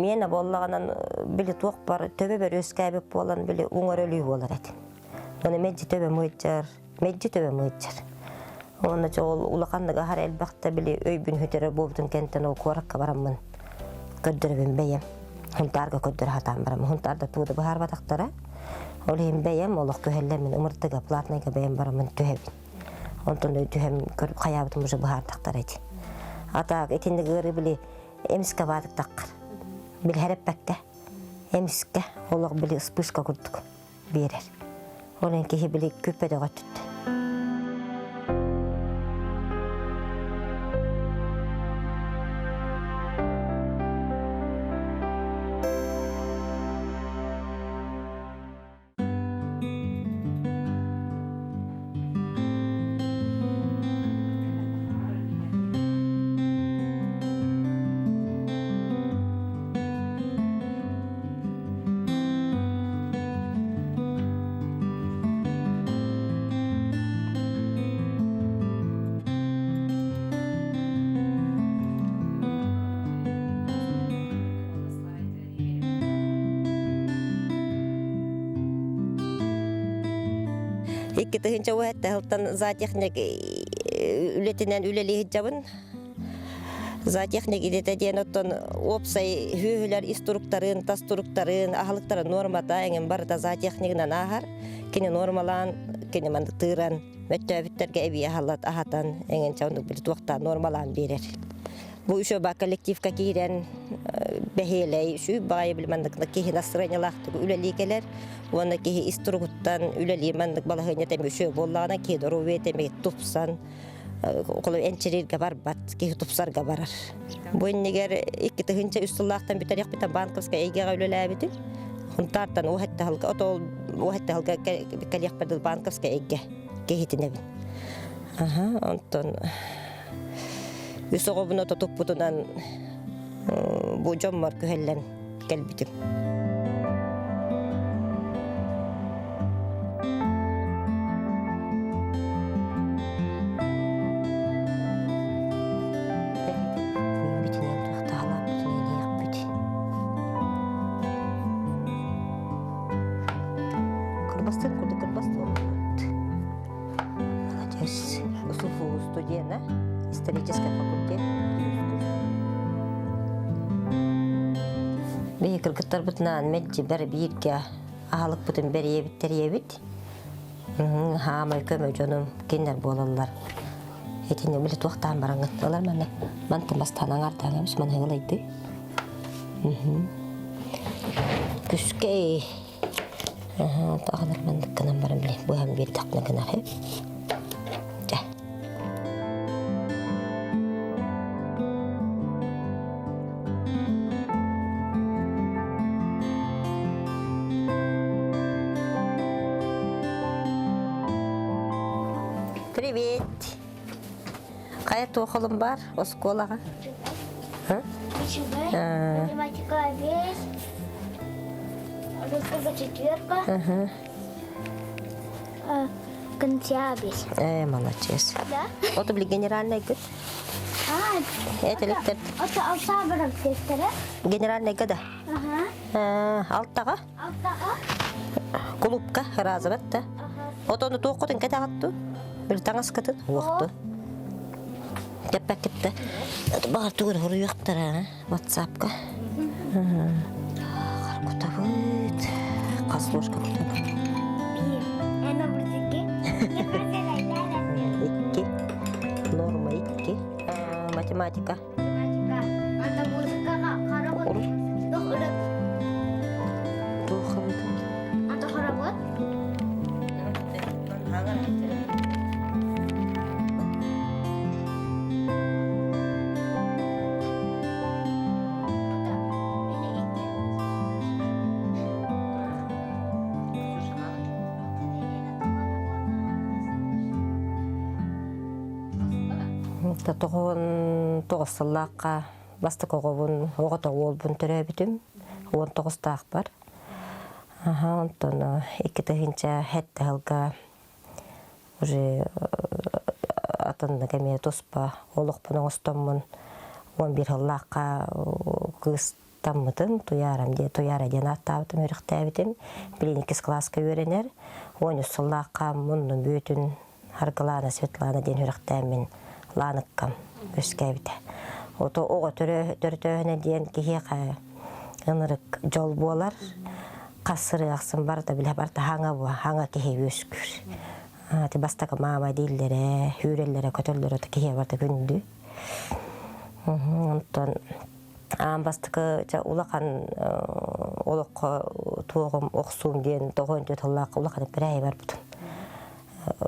Мен боллаганан били туак бар төбө бер өскәбеп болан били уңөрөлүй болар эти. Оны меджи төбө мөйчөр, меджи төбө мөйчөр. Оны жол улаканныга хар элбакта били өйбүн хөтөрө болдун кенттен ол коракка бараммын. Көддөрөбүн бейем. Хунтарга көддөр хатам барам. Хунтарда тууда бахар батактара. Ол эм бейем олох көхеллермен умыртыга платныйга бейем бараммын төһөбүн. Онтон төһөм каябытым уже бахар тактар эти. Ата этинде гыры били эмиске бадык таккыр. Бил хереппекке эмиске олох били спышка курдук берер. Олен кихи били көппеде готутты. Ikki vahet haltan zatechnik ületinen üleli hicabın. Zatechnik idete diyen otton opsay hühüler instruktarın, tastruktarın, ahlıktarın normata engin barda zatechnikden ahar. Kini normalan, kini mandık tıran, mettövitterge evi ahalat ahatan engin çavunduk bir tuakta normalan berer. Bu işe bak kolektifka kiren beheley şu bayi bilmandık ki nasranyalıqtı ülelikeler ona ki istrukuttan üleli mandık balahınya temi şu bollana ki doru ve temi tupsan okulu ençerirge barbat ki tupsar gabarar. Bu niger iki tığınca üstüllahtan bir tarih bitan bankovska eygega ülelabiti. Huntartan o hatta halka otol o hatta halka kalih bedel bankovska eyge kehitinebin. Aha onton Yusogobunu tutupputunan bu jommar köhellen kelbitim. Kırbastın kurdu kırbastın. Молодец. Услугу студента. Исторический факультет. Бей кыргыттар бутунан меджи бер бийирге ахалык бутун бер ебиттер ебит. Хамай көмө жонум кендер болалар. Этине биле туактан бараңыз. Алар мана мантамастан аңартаңам, мен хыйлайды. Күскей. Тагыныр мен канам барам биле. Бу хам бир такна канал. Привет. Кая тоқылым бар школаға? Математика 5, русская 4, контя 5. Молодец. Да? Вот были генеральный год. Это лектор. Это алтабарам тестері. Генеральный года. Алтаға? Алтаға. Клубка разыбатта. Вот оны тоқытын кәтағатты. Bir tangas katın, vakti. Yaprak gitti. Bağır tuğur huru yaktır ha, WhatsApp'ka. Karkuta bud, kasloşka kuta bud. En öbürdeki. İki, norma iki, matematika. Anda muzika karabot. Tuğur. Anda karabot. Тоғын тоғысыллаққа басты қоғыбын, оғыта олбын түрі бітім. 19 тақ бар. Онтон 2 тығынша хәтті ғылға уже атынды кәме тоспа олықпының ұстамын 11 ғыллаққа Таммытым, туяра ден аттабытым өріқтәбітім. Білін 2 класска өренер. Оны сұллаққа мұнның бөтін Аргалана Светлана ден өріқтәбін ланыққам өскәбіті. Ото оға түрі ден кейеға ынырық жол болар. Қасыры ақсын барда біле барда хаңа бұа, хаңа кейе өскүр. Бастақы мама дейлері, хүрелері, көтөлері кейе барда күнді. Онтан бастықы улақан олыққа туғым оқсуым ден тоғын дөтіллақ улақан бір әй бар бұтын.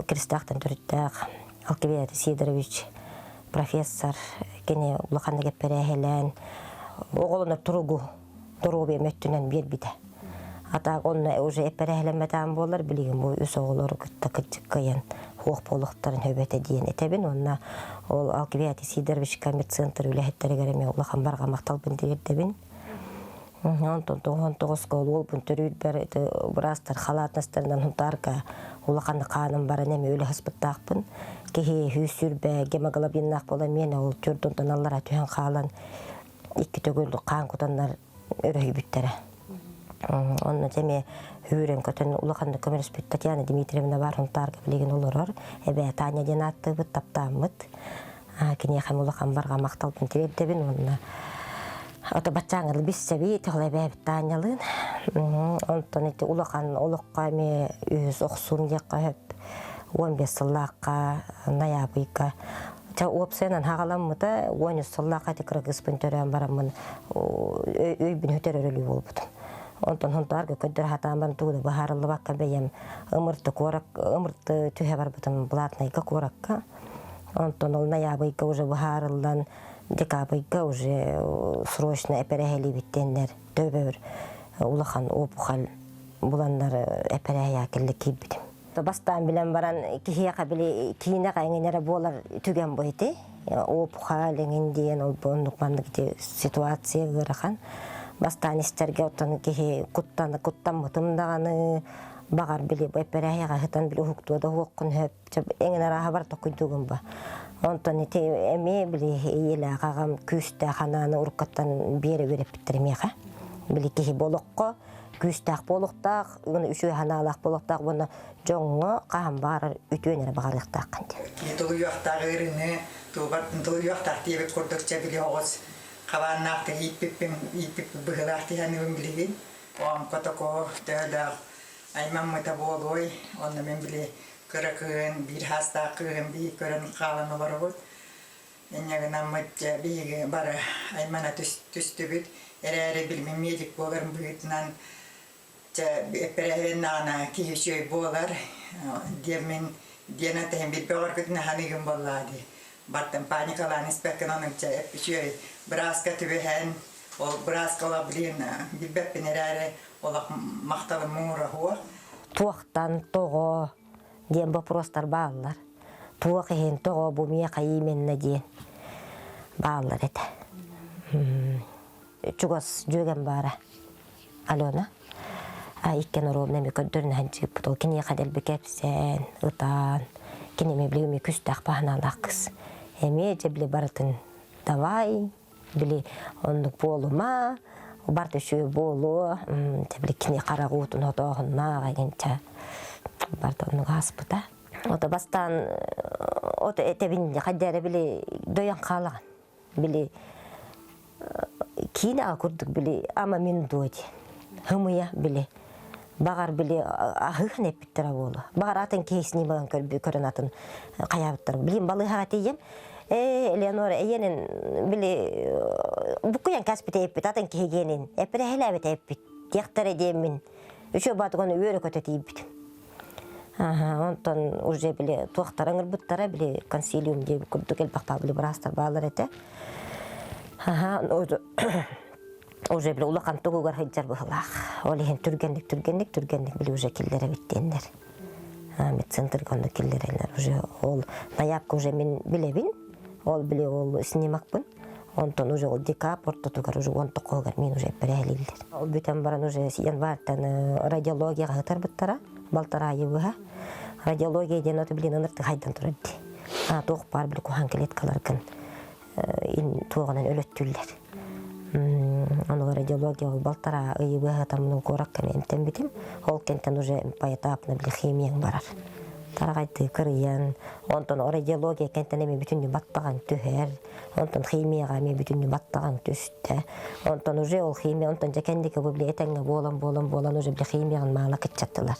Кристақтан түріттәқ Алкебеті Сидорович профессор кене улақанды кеп бір әйелән оғылыныр тұру бе мөттінен бер біді. Атақ онына уже әппер әйеләмәтән болар білеген бұл үс оғылары күтті күтчік қиын оқ болықтарын хөбеті дейін етебін. Онына ол Алкебеті Сидорович коммерцентр үләхеттері кәреме улақан барға мақталбын дегердебін. Онтон 99 ол бұн түрір бәрі бұрастар халатнастарынан ұнтарға улақанды қаным бары неме өлі хыспыттақпын. Кеге хүсір бә гемоглобиннақ бола мені ол түрдіңтін аллара түйен қалан 2 төгілді қан құтандар өрі бүттері. Онны теме хүрен көтін улақанды көміріспет Татьяна Дмитриевна бар ұнтарға білеген олар. Әбе Таня ден атты бұт таптамыд. Кене қам улақан барға мақталбын теребдебін онына. Ото бачаңыр біз сәбей тұғылай бәбіт Танялын. Онтан еті улақан олыққа ме өз оқсуым деққа өп 15 сыллаққа наябыйқа. Опсайнан хағаламыда 13 сыллаққа текірі ғыспын төрен барамын өйбін өтер өрілі болбыдым. Онтан хұнтарға көддір хатамбарын туғыды бағарылы баққа бәйем ұмырты түйе бар бұдым бұлатнайға қораққа. Онтан ол наябыйқа уже бағарылдан декабрьга уже срочно эперехели биттенler төбөр улахан опухал буландар эперея келди кибдим. Бастан билен баран кихияка били кийинега эңенере болар түген бойты. Опухал эңенден ол бондук бандык ситуация гырахан. Бастан истерге отан кихи куттан мытымдаганы багар били эпереяга хытан били хуктууда хуккун хөп эңенере хабар токуйдугун ба. Онтан ете эме били елі ағағам күсті қананы ұрқаттан бері беріп бітірмеға. Били кехи болыққа, күстіғ болықтақ, үші ханалақ болықтақ, бұны жоңы қағам бағар үтуенері бағарлықтақ қанды. Тұғы юақтағы үріні, тұғы юақтақ дейбі көрдікче білі оғыз қабаннақты иппіп бұғылақты әнігін білеген. Оғам көтіко төғіліғ айман мұта болуой, оны мен білі Кыракын, bir hasta kırın, bir körün kalanı var olur. Enyeğin amıtça bir bara aymana tüstü büt. Ere bilmem yedik boğarım büyütünden. Epere nana kihişöy boğar. Diyemin diyene tehin bir boğar kütüne hanıgın boğladı. Battım panikalan ispekin onunca epişöy. Braska tübühen, o braska olabilin. Bir beppin ere olak maktalı muğra huğa. Tuğdan toğu. Ден вопростар баалар. Туа кехен того бумия кайменна ден. Баалар это. Чугас жүген бара. Алена. Иккен ровнами көддөрүн ханчып бутул кине кадел бекепсен, ытан. Кине ме билеме күстак бахналакыс. Эме же биле бартын. Давай, биле ондук болума, барты шүй болу, те биле кине карагутун отогунна гагенча. Бартонну гаспыта. Ота бастан ота этебинде каддары били доян калаган. Били кийина курдук били ама мен доди. Хымыя били. Багар били ахыхне биттера болу. Багар атын кейсини баган көрөн атын каябыттар. Билим балыга тием. Элеонора эйенин били букуян каспите эппит атын кейгенин. Эпре хелебет эппит. Тектер демин. Үчө батган өрө көтөтийбит. Онтон уже били туақтарыңыр бұттара били консилиум деп күрдік елбақтал били бірастар бағалар еті. Уже били улақан тұғығар хайджар бұғылақ. Олеген түргенлік били уже келдері біттенлер. Медцентр конды келдерелер. Уже ол наябка уже мен билебин. Ол били ол снимакпын. Онтон уже ол декап ортотугар уже он тоқығар мен уже бірәлелдер. Ол бүтен баран уже январттан радиологияға ғытар бұттара. Балтара айыбыға. Радиология ден оты білін ынырты қайдан тұрады. Тоқ бар білі кухан клеткалар кін туғынан өлөттүллер. Оно радиология балтара ыйыбыга тамның корак кемемтен битим. Ол кенттен уже поэтапно били химияң барар. Тарагайды кырыян, онтон радиология кенттен эми бүтүнү баттаган түһөр, онтон химияга эми бүтүнү баттаган түстө. Онтон уже ол химия, онтон жакендики били этеңге болон уже били химиягын маала кытчаттылар.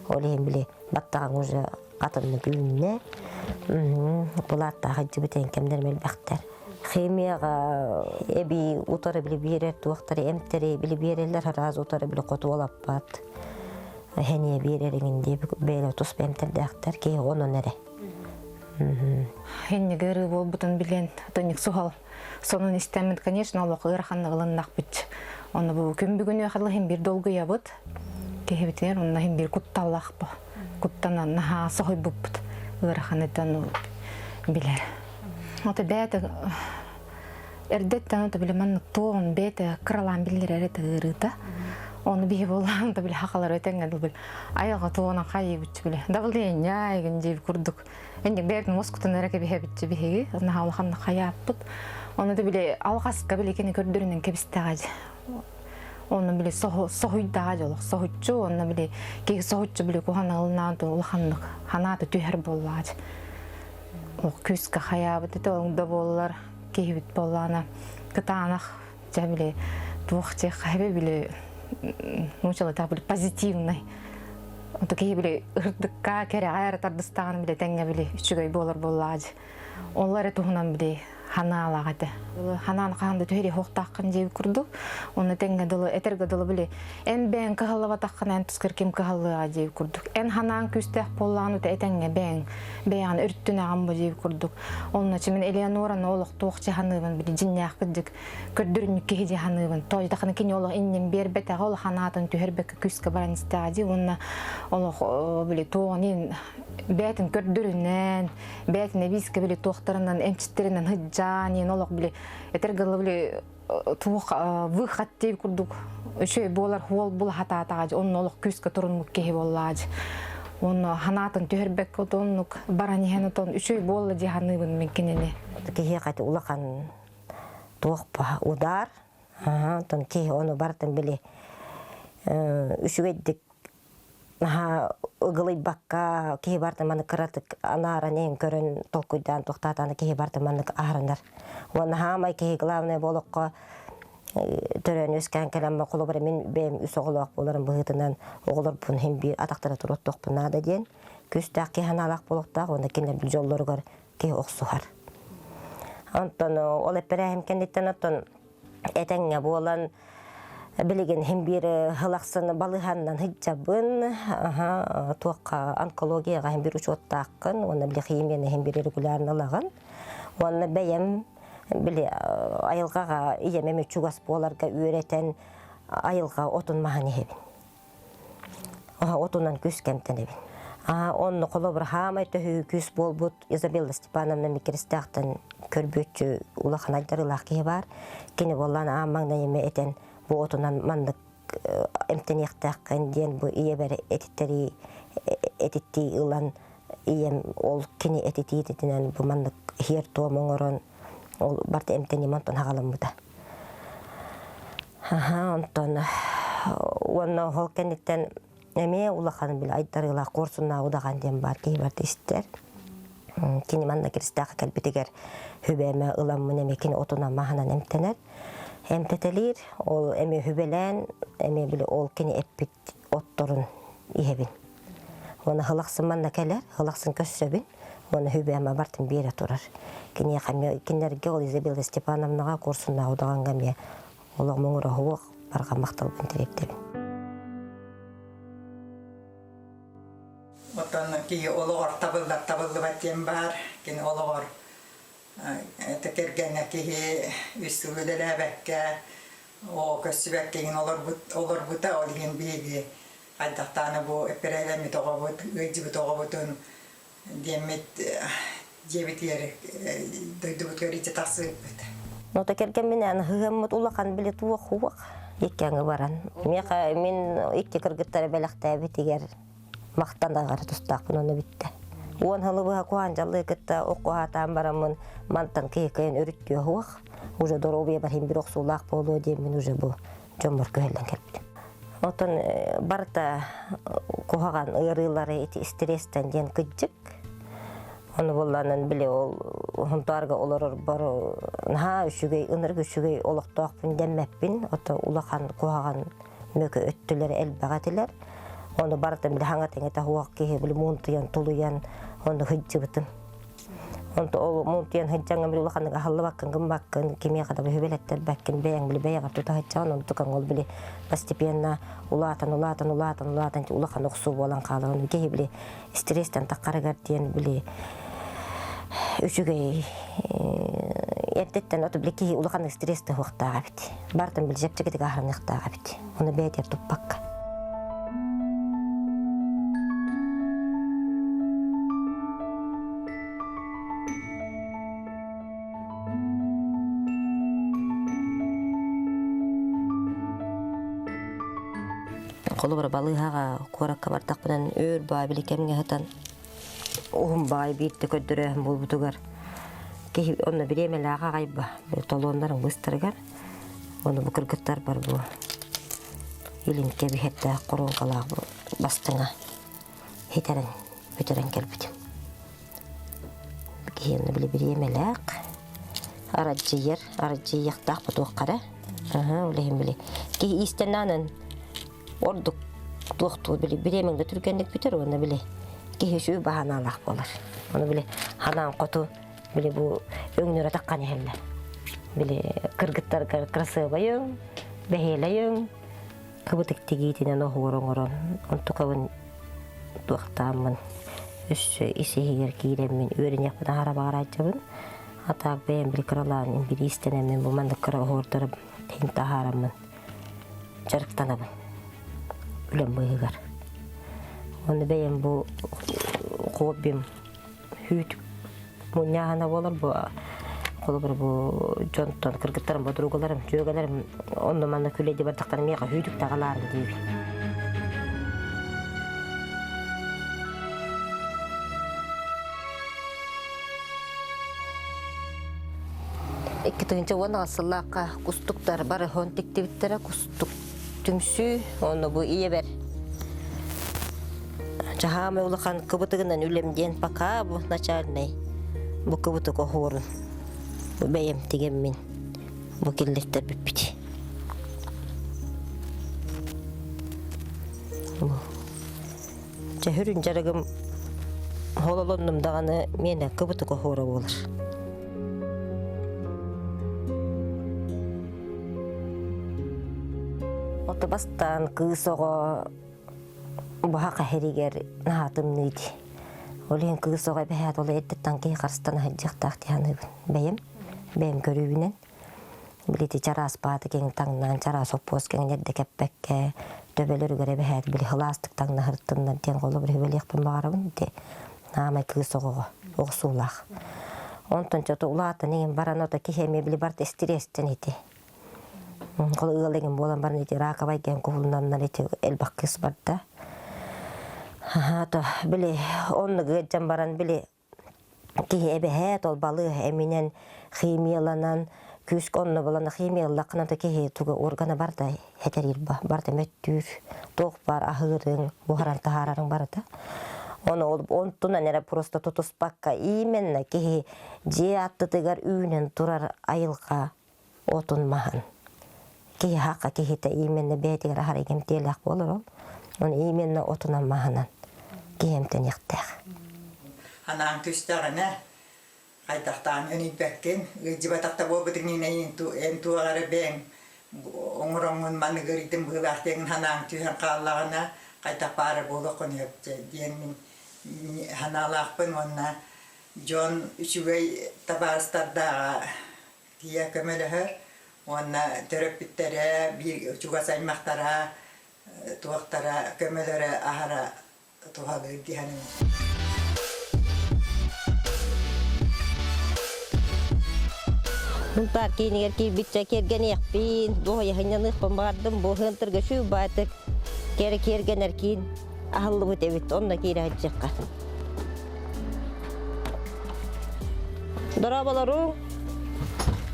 Ол эми били баттаган уже атымны күнүнө. Булатта хаҗыбытен кемдер мелбактар. Химияга эби утары били берер, туактары эмтери били берерлер, раз утары били котулап бат. Хәния береринде бәйле тус бемтердәктер ки оны нере. Хәния гәрі бол бутын билен тоник сухал. Сонун истәмет, конечно, ол гырханлыгын нақбит. Оны бу күн бүгүнө харлыгын бир долгу ябыт. Кехебитер онна хим бир кутталлах бу. Куттанан наха сохой бупт. Гырханетан билер. Ота бәте эрдеттен ота билеман тоон бәте кралан билер эрете гырыта. Оны бие болған да біле хақалар өтенген дұл біл. Айылға туғана қайы бүтчі біле. Дағылден яйген жейіп күрдік. Әндік бәрдің оскутын әрәке бейе бүтчі бейеге. Оны хақалақанды қая аппыт. Оны да біле алғасқа біле кені көрдірінен кебісті ғажы. Оны біле соғыйды ғажы олық. Соғыйтчы, оны біле кегі соғыйтчы біле көғаны ғылынады ұлықанды ханаты түйер болы ғажы. Ол көзгі қая бұты оңда болылар. Кегі бүт болағына. Кытанақ жа біле туық қайбе біле мучала так были позитивный. Он такие были рдка, керяер тардыстан были тенге были чугай болар боллаж. Онлар этугунан были ханалагады. Ханан канды төри хоктаккан жеп курду. Оны тенге дылы этерге дылы были эн бен кахалава таккан эн тускерким кахалыга жеп курдук. Эн ханан күстэх боллану те этенге бен беян өрттүнө амбы жеп курдук. Онна чимен Элеонора Намылова тоокчу ханыбын били жиннак кыдык көрдүрүнүк кеже ханыбын. Тойдакны кини олог иннен бербете ол ханатын төһөрбек күскө бараныстади. Онна олог били тоонин бетин көрдүрүнөн бетине биске били тоохтарынан эмчиттеринен хыджанин олог били этергалы били туох выхат деп курдук. Өчөй болар хол бул хатаатааж онун олог күскө турунук кеhe боллааж. Оны ханатын төһөрбек отонук баранихен отон үчөй болла жаханыбын менкенене. Кеhe кайты улахан туохпа удар. Тон кеhe оны бартын били үчүгеддик ылгылый бакка кеhe бартын маны кыратык анааран эң көрөн толкуйдан токтатаны кеhe бартын маны аарындар. Оны хамай кеhe главный болохко төрөн өскөн келемме колу бар мен бем үс оголок болорун быгытынан оголор бун хем бир атактара туруттукпун ада ден күстак кеhe аналак болохтак оны кинер бил жоллоргор кеhe оксухар. Антон ол эперем кендиттен оттон этеңге болан билеген хем бир хылаксын балыханнан хыджабын туакка онкологияга хем бир учоттаккын оны били химияны хем бир регулярно алаган оны бэем били айылгага иемеме чугас боларга үйрөтен айылга отун махани хебин отунан күс кемтенебин онны коло бир хамай төһү күс болбут Изабелла Степановна микрестактан көрбөтчү улахан айдарылак кеhe бар кини боллан амаңдан эме этен бу отунан мандык эмтенияктаккан ден бу ие бери этиттери этитти ылан ием ол кини этититинен бу мандык хер тоомоңорон ол барта эмтени монтон хагаламбыта. Онтон онно холкениттен эме улахан бил айдарыла корсуна удаган ден бар кей бар истер. Кини манда кирстак келбитигер хүбеме ыламмын эме кини отуна маханан эмтенер. Эмтетелир ол эме хүбелен эме биле ол кини эппит отторун иебин. Оны хылаксын манда келер, хылаксын көссөбүн. Оны хүбеме бартын бере турар. Кини хаме кинерге ол Изабелла Степановнага курсуна удаган гаме олог моңура хук барга макталбын тиректебин. Оттан ки олор табылдыбат дем бар, кини олор это кергене ки үстүлөлөбекке о көсүбеккеген олор бута олген биги айдактаны бу эперелеми тогобут ыйжы тогобутун демет жебитер дойдубут көрүчө тасып. Но то керген менен хыгыммут улахан биле туак хуак эккеңи баран. Мен икки кыргыттары белактабы тигер мактандагар тустакпын оны битте. Он халыбыга куанжалы кытта окуатан барамын мантан кейкен өрүттүө хуак. Уже доробия бар хим бирок сулак болуу деймин уже бу жомор көһөлдөн келди. Отон барта кухаган ырылары эти стресстен ден кыджык. Оны болланын биле ол хунтарга олорор бар наха үшүгөй ыныр үшүгөй олоктоокпун деммеппин. Ото улахан кухаган мөкө өттүлөр элбагатылар. Оны бартын биле хаңа теңете хуак кеhe биле мунтуян тулуян оны хыджыбытын. Онто ол мунтуян хыджаңа биле улаханга халлабаккын гымбаккын кемия када хөбелеттер баккын беяң биле беяга тута хыджан оны тукан ол биле постепенно улаатан улахан оксуу болан калды. Оны кеhe биле стресстен таккарыгар диен биле үшүгөй эртеттен ото биле кеhe улаханга стрессти хуактаага бит. Бартын биле жепчегетиге ахырыныктаага бит. Оны бейтеп туппакка. Колу бар балыгага коракка бартакпынан өр бай биликемге хатан ухум бай битти көддөрөм болбутугар. Ки онна биремелага кайба. Толондарын быстыргар. Оны бу кыргыттар бар бу. Илинке бихетте коронкалак бастыңа. Хитерен бүтерен келбит. Ки онна биле биремелак. Араджиер так бутуккара. Улехим биле. Ки истенанын ордук тукту биле биремеңде түргендик бүтөр оны биле кеһешүү баһаналак болор. Оны биле ханан коту биле бу өңнөрө таккан эле. Биле кыргыттар красивайым, бехелайым, кыбытык тигитинен охороңорон. Онтукабын туктамын. Үсө исегер киремин өрүнөк бана харабагар айтабын. Атак бем биле кралан бир истенемен бу манда кра охордорып тентахарамын. Жарыктанабын. Үлем быйгар. Оны бейем бу хоббим хүт муняна болар бу колбар бу жонтон кыргыттарым бодругаларым жөгаларым онда мана күледи бардактан мега хүтүк тагаларым дейби. Экитинче вона асыллакка кустуктар бары хонтиктибиттер кустук түмсү оны бу иебер. Жахаме улахан кыбытыгынан үлемден пока бу начальный. Бу кыбытык охорун. Бу бейем теген мен. Бу келдеттер биппити. Жахүрүн жарыгым хололондум даганы мене кыбытык охора болар. Отабастан кысого баха херигер наатымныйди. Олен кысого бехат ол эттен ки карстан хаҗыктак тяны бейем көрүбүнен билети чарас бааты кен таңнан чарас оппос кен нерде кеппекке төбөлөр көрө бехат били хластык таңна хыртындан тен колу бир белекпен барабын де намай кысого оксулак. Онтон чото улаата неген баранота кихеме били барта стресстен ити. Kalau ылеген болан бар нете ракабай кен кулунан нете элбаккыс барда. Ата биле онны гыжан баран биле ки эбехет ол балы эминен химияланан күск онны болан химиялакна да ки туга органа барда хетерил барда мөттүр ток бар ахырың бухаран тахарың барда. Оны ол онтуна нера просто тутуспакка именно ки же аттыгар үйнен турар айылга отунмахан. Ки хака ки хите именно бетигер харигем телак болор. Он именно отунан маханан. Киемтен яктах. Ханан түстәренә кайтактан өнипәккен, җибатакта бу битнене энту арабен оңроңын маныгыритим булактен ханан түһән каллагына кайта пары булы конепте диенин ханалакпын онна John üçügey tabastарда тия көмөлөһөр онна терапевттері bir чуга саймактара туактара көмөлөрө ахара тухалы диханын. Mun parkin erki bitse kergen yakpin, doğa yahanyanık bombardım, bu hıntırga şu batık kergen erkin ahıllı bu tevit, onunla kiri hacıkka. Дорабалару,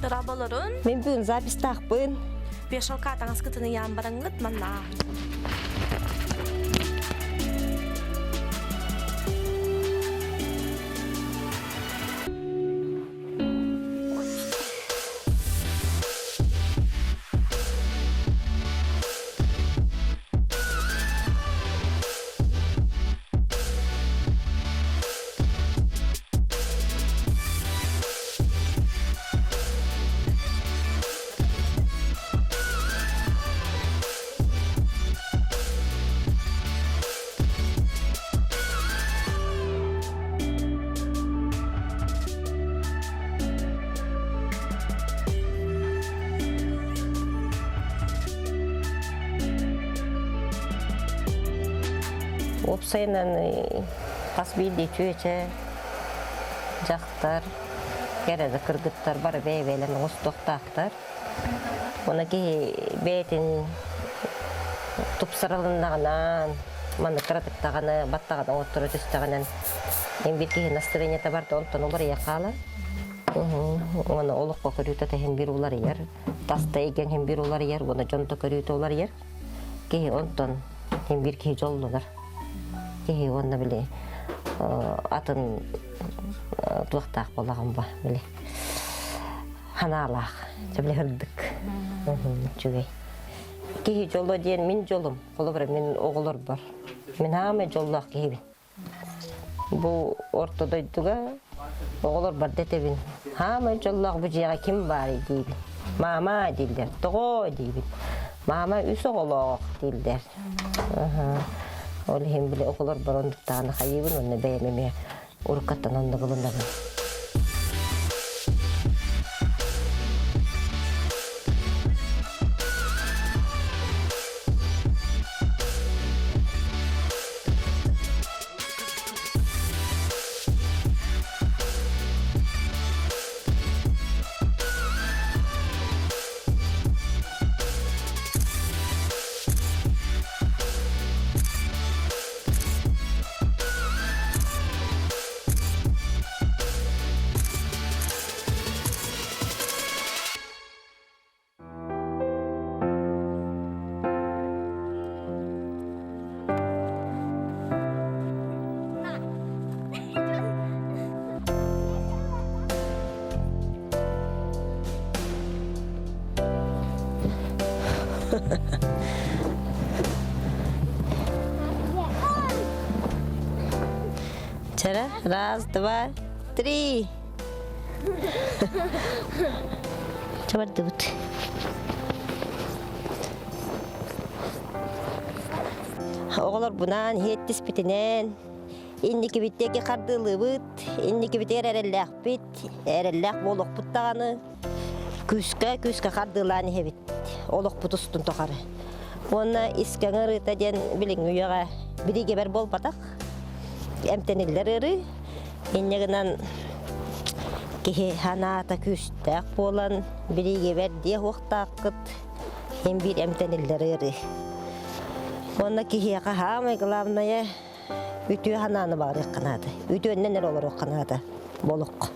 Дорабаларын мен бүгін запись тақпын. бешалка таңыз кітіні ямбарыңғыт манна. Опсайынан қасбейді түйече жақтар, кереді кіргіттар бар бәйбәйлен ұстоқтақтар. Оны кей бәйтін тұпсырылынағынан, маңды қыратықтағаны, баттағаны отыры түстіғанын ең бір кейі настроениеті барды, онтан олар еқалы. Оны олыққа көріуті тәхін бір олар ер, таста еген хем бір олар ер, оны жонты көріуті олар ер. Кейі онтан ең бір кейі жолылар. Кейі онына біле атын тұлықтақ болағын ба, біле. Ханалақ, жабіле хырдық. Жүгей. Кейі жолы дейін мен жолым, қолы бір мен оғылыр бар. Мен хаме жоллақ кейбін. Бұл ортодойдыға оғылыр бар детебін. Хаме жоллақ бұл жеға кім бар дейбін. Мама дейілдер, тұғы дейбін. Мама үс оғылық дейілдер. Ол хем біле оқылар бар ондықтағаны қайыбын, оны бәйемеме ұрыққаттан онды қылындағын. Чара, раз, два, три. Чабарды бұт. Оғылар бұнан, хеттіс бітінен. Иннекі біттекі қардылы бұт. Иннекі бітер әрелләқ біт. Әрелләқ болық бұттағаны. Күскі қардыланы хебіт. Олық бұт ұстын тоқары. Оны искаңыр ұтаден білің үйеға біріге бәр бол батақ. Әмтенелер ұры. Иннегінен кеге ханата күстәк болан біріге бәр де оқтақыт. Ен бір әмтенелер ұры. Оны кеге қағамай главное үтіе хананы бағыр қанады. Үтіеннен олар оқанады. Болық.